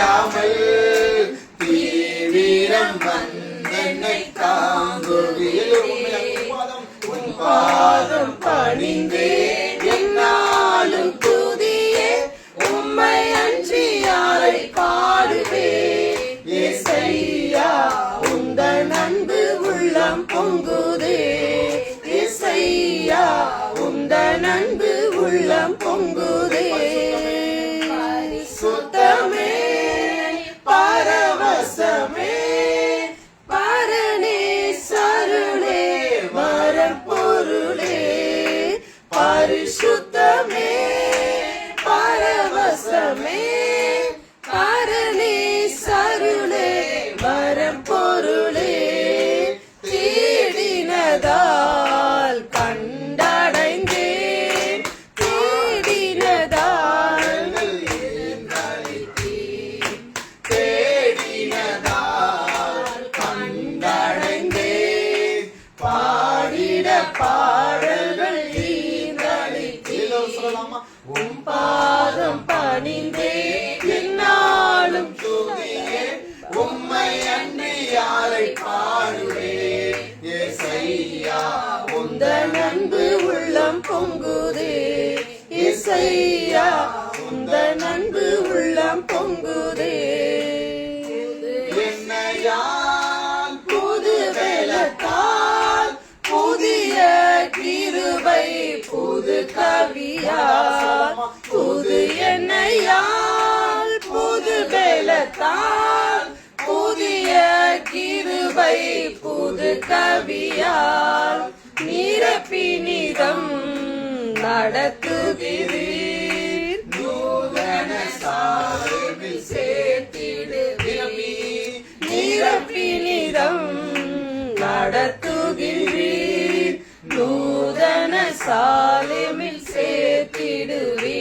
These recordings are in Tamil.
அஞ்சாமல் தீவிரம் வந்தென்னை தாங்குவீர். உன் பாதம் பணிந்தேன் என்னாலும் துதியே, உம்மை அன்றி யாரை பாடுவேன். ஏசையா உந்தன் அன்பு உள்ளம் பொங்குதே, ஏசையா உந்தன் அன்பு உள்ளம் பொங்குதே. சுத்தமே பரவசமே பரணே சருளே வரப்பொருளே, பரிசுத்தமே பரவசமே பரணே சருளே வரப்பொருளே. தேடினதால் கண்டடைந்தேன், தேடினதால் தேடினதால் கண்டடைந்தேன். பாடிட பாடல்கள் ஈந்தளித்தீர். உம் பாதம் பணிந்தேன் என்னாலும் துதியே, உம்மை அன்றி யாரை பாடுவேன். ஏசையா உந்தன் அன்பு உள்ளம் பொங்குதே, ஏசையா உந்தன் அன்பு உள்ளம் பொங்குதே. என்னையால் புது வேலத்தால் புதிய கிருபை புது கவியால், புது என்னையால் புது வேலத்தால் புதிய கிருபை புது கவியால் நிரப்பினிதம் நடத்துகிறீர். நூதன சாலையில் சேர்த்திடுவீர், நிரப்பினிதம் நடத்துகிறீர். நூதன சாலையில் சேர்த்திடுவீர்.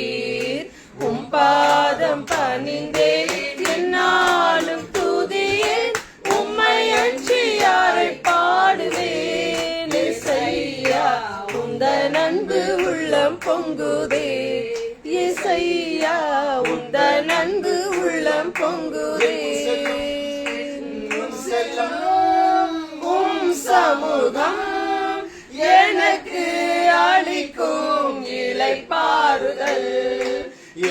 உம் பாதம் பணிந்தேன் என்னாலும் துதியேன், உம்மை அன்றி யாரை பாடுவேன். ஏசையா உந்தன் அன்பு உள்ளம் பொங்குதே, ஏசையா உந்தன் அன்பு உள்ளம் பொங்குதே. உம் சமூகம் எனக்கு அளிக்கும் இளைப்பாறுதல்,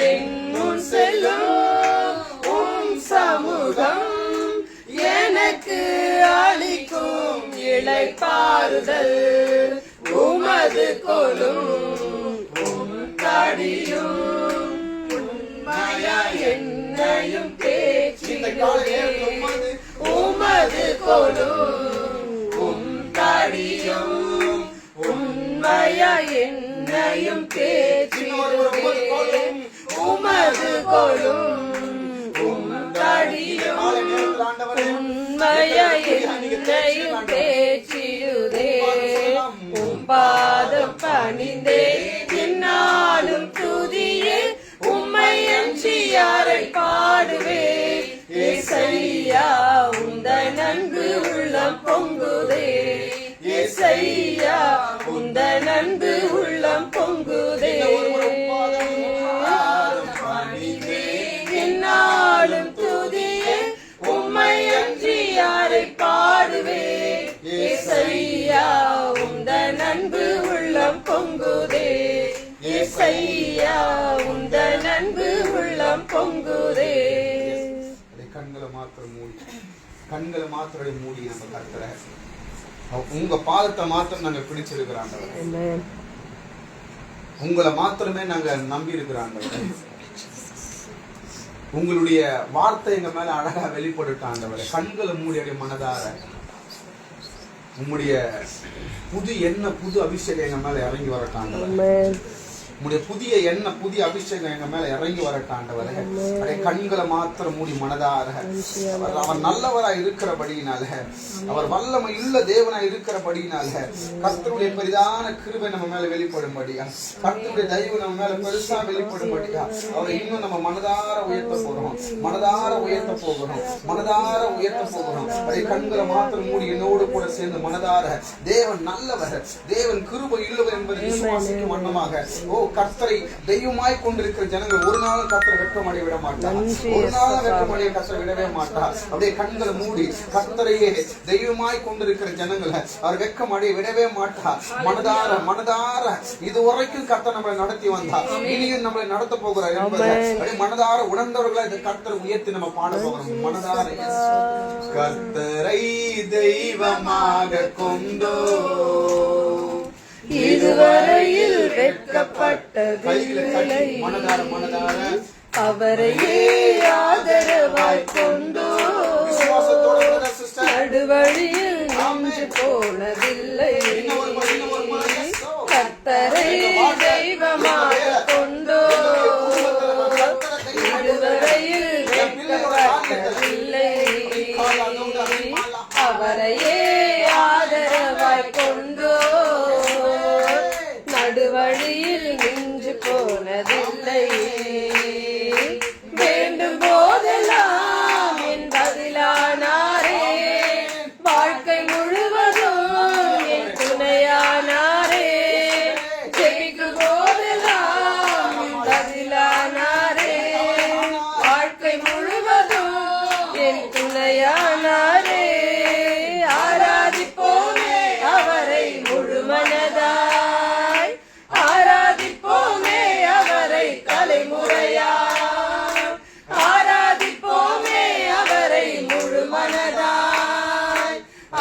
என் செல்லும் உம் சமூகம் எனக்கு அளிக்கும் இளைப்பாறுதல். உமது கோலும் உம் தடியும் உண்மையா என்னையும் தேற்றிடுதே. உமது கோலும் உம் தடியும் உண்மையா என்னையும் தேற்றிடுதே. உமது கோலும் உம் தடியும் உண்மையா என்னையும் தேற்றிடுதே. உம் பாதம் பணிந்தேன் என்னாலும் துதியே, உம்மை அன்றி யாரை பாடுவேன். ஏசையா உந்தன் அன்பு உள்ளம் பொங்குதே, ஏசையா உந்தன் அன்பு உள்ளம் பொங்குதே. என்னாலும் துதியே, உம்மை அன்றி யாரை பாடுவேன். ஏசையா உந்தன் அன்பு உள்ளம் பொங்குதே, ஏசையா உந்தன் அன்பு உள்ளம் பொங்குதே. கண்களை மாத்திரம் மூடி, கண்களை மாத்திரம் மூடி நம்ம கர்த்தர உங்க பாதத்தை மாத்திரம் நாங்க பிடிச்சிருக்கிறாங்க, உங்களை மாத்திரமே நாங்க நம்பி இருக்கிறாங்க. உங்களுடைய வார்த்தை எங்க மேல அழகா வெளிப்படுத்தாண்டவரை. கண்களை மூடி அடைய மனதார உங்களுடைய புது எண்ணெய் புது அபிஷேகம் எங்க மேல இறங்கி வரட்டாண்டவரை. உங்களுடைய புதிய எண்ணெய் புதிய அபிஷேகம் எங்க மேல இறங்கி வரட்டாண்டவரை. அடைய கண்களை மாத்திரம் மூடி மனதார அவர் நல்லவரா இருக்கிறபடியினால, அவர் வல்லமை உள்ள தேவனா இருக்கிறபடியினால கர்த்தருடைய பெரிதான கிருபை நம்ம மேல வெளிப்படும்படியா, கர்த்தருடைய தயவு நம்ம மேல பெருசா வெளிப்படும்படியா அவரை இன்னும் நம்ம மனதார உயர்த்த போகிறோம், மனதார உயர்த்த போகிறோம், மனதார உயர்த்த போகிறோம். அதை கண்களை மாத்திரம் மூடி என்னோடு கூட சேர்ந்து மனதார தேவன் நல்லவர், தேவன் கிருபை உள்ளவர் என்பதை விசுவாசிக்கும் வண்ணமாக ஓ கர்த்தரை தெய்வமாய் கொண்டிருக்கிற ஜனங்கள் ஒரு நாளும் கர்த்தரை வெட்கமடைய விட மாட்டார். ஒரு நாளும் வெட்கமடைய கர்த்தரை விடவே மாட்டார். அப்படியே கண்களை மூடி கர்த்தரையே தெய்வமாய் கொண்டிருக்கிற ஜனங்களை அவர் வெட்கமடைய விடவே மாட்டார். மனதார இதுவரைக்கும் கர்த்தர் நம்மளை நடத்தி வந்தார், இனியும் நம்மளை நடத்த போகிறார் என்பதை அப்படியே மனதார உணர்ந்தவர்களை இந்த கர்த்தரை உயர்த்தி நம்ம பாட போகிறோம். மனதார கர்த்தரை தெய்வமாக கொண்டோ இதுவரையில் வெட்கப்பட்டதில்லை, அவரையே ஆதரவாய் கொண்டோ நடுவழியில் நின்று போனதில்லை. கர்த்தரை தெய்வமாக கொண்டோ இதுவரையில் வெட்கப்பட்டதில்லை, அவரையே ஆதரவாய் கொண்டோ நடுவழியில் நின்று போனதில்லை. வேண்டும் போதெல்லாம் என் பதிலானாரே, வாழ்க்கை முழுவதும் என் துணையானாரே. ஜெபிக்கும் போதெல்லாம் என் பதிலானாரே, வாழ்க்கை முழுவதும் என் துணையானாரே. ஆராதிப்போமே அவரை முழுமனதாய், ஆராதிப்போமே அவரை தலைமுறையாய், ஆராதிப்போமே அவரை முழுமனதாய்,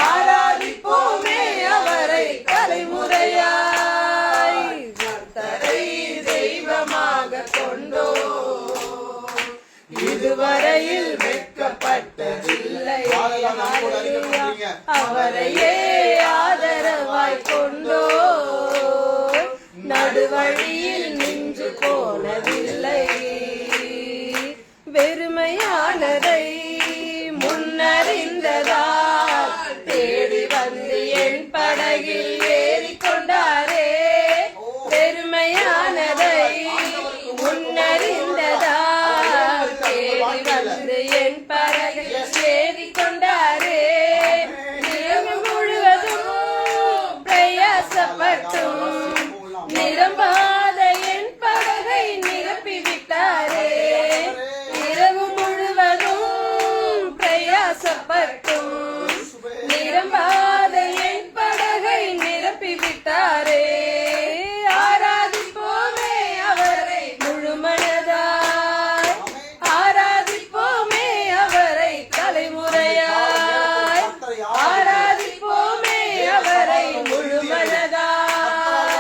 ஆராதிப்போமே அவரை தலைமுறையாய். கர்த்தரை தெய்வமாக கொண்டோ இதுவரையில் வெட்கப்பட்டதில்லை, அவரையே ஆதரவாய் கொண்டோ நடுவழியில் நின்று போனதில்லை. வெறுமையானதை முன்னறிந்ததால் தேடி வந்து என் படகில் ஏறிக்கொண்டாரே. வெறுமையானதை முன்னறிந்ததால் தேடி வந்து என் படகில் ஏறிக்கொண்டாரே. இரவு முழுவதும் பிரயாசப்பட்டும் நிரம்பாத என் படகை நிரப்பிவிட்டாரே. இரவு முழுவதும் பிரயாசப்பட்டும் நிரம்பாத என் படகை நிரப்பிவிட்டாரே. ஆராதிப்போமே அவரை முழுமனதாய், ஆராதிப்போமே அவரை தலைமுறையாய், ஆராதிப்போமே அவரை முழுமனதாய்,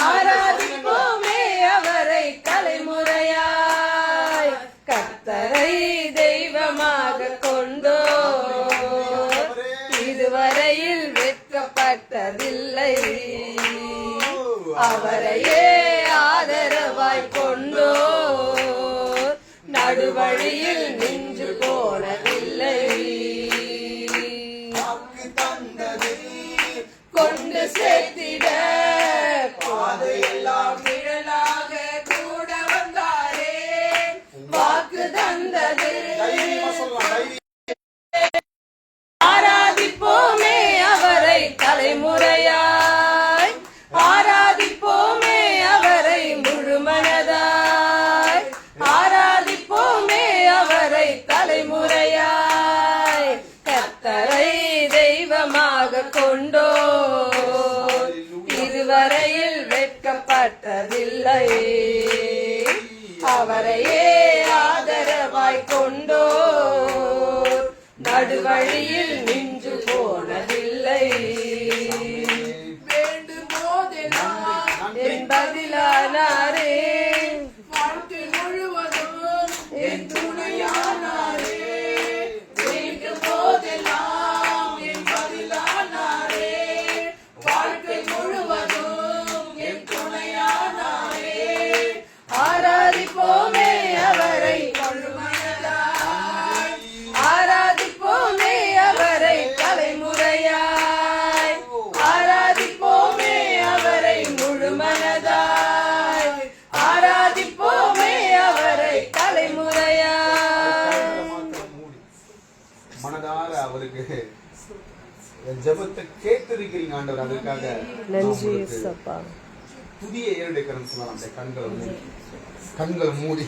ஆராதிப்போமே அவரை தலைமுறையாய். கர்த்தரை தெய்வமாக கொண்டோ இதுவரையில் வெட்கப்பட்டதில்லை, அவரையே ஆதரவாய் கொண்டோ நடுவழியில் நின்று போனதில்லை. கொண்டு சேர்த்திட பாதையெல்லாம் நிழலாக கூட வந்தாரே. வாக்கு தந்தது ஆராதிப்போமே அவரை தலைமுறையாய், ஆராதிப்போமே அவரை முழுமனதாய், ஆராதிப்போமே அவரை தலைமுறையாய். கர்த்தரை தெய்வமாக கொண்டோ இதுவரையில் வெட்கப்பட்டதில்லை, அவரையே ஆதரவாய் கொண்டோ நடுவழியில் நின்று போனதில்லை. வேண்டும் போதெல்லாம் என் பதிலானாரே, வாழ்க்கை முழுவதும் என் துணையானாரே. வேண்டும் போதெல்லாம் என் பதிலானாரே, வாழ்க்கை முழுவதும் என் துணையானாரே. ஆராதிப்போமே அவரை முழுமனதாய், ஆராதிப்போமே அவரை தலைமுறையாய், ஆராதிப்போமே அவரை முழுமனதாய், ஆராதிப்போமே அவரை தலைமுறையாய். மனதார அவருக்கு ஜெபத்தை கேட்டிருக்கிறீங்க ஆண்டவர், அதுக்காக நன்றி இயேசுப்பா. புதிய ஏறெடுக்கிறேன்னு சொல்லலாம். அப்படியே கண்களை மூடி